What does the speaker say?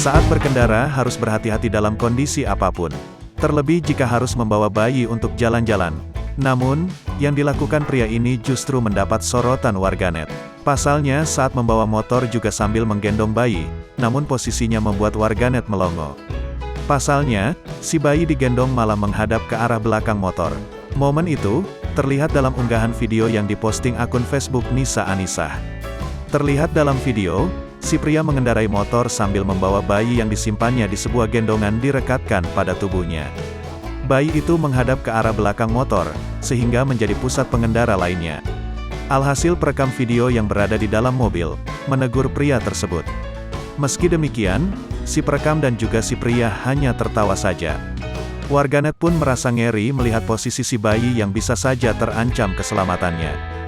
Saat berkendara harus berhati-hati dalam kondisi apapun. Terlebih jika harus membawa bayi untuk jalan-jalan. Namun, yang dilakukan pria ini justru mendapat sorotan warganet. Pasalnya saat membawa motor juga sambil menggendong bayi, namun posisinya membuat warganet melongo. Pasalnya, si bayi digendong malah menghadap ke arah belakang motor. Momen itu, terlihat dalam unggahan video yang diposting akun Facebook Nisa Anisah. Terlihat dalam video, si pria mengendarai motor sambil membawa bayi yang disimpannya di sebuah gendongan direkatkan pada tubuhnya. Bayi itu menghadap ke arah belakang motor, sehingga menjadi pusat pengendara lainnya. Alhasil perekam video yang berada di dalam mobil, menegur pria tersebut. Meski demikian, si perekam dan juga si pria hanya tertawa saja. Warganet pun merasa ngeri melihat posisi si bayi yang bisa saja terancam keselamatannya.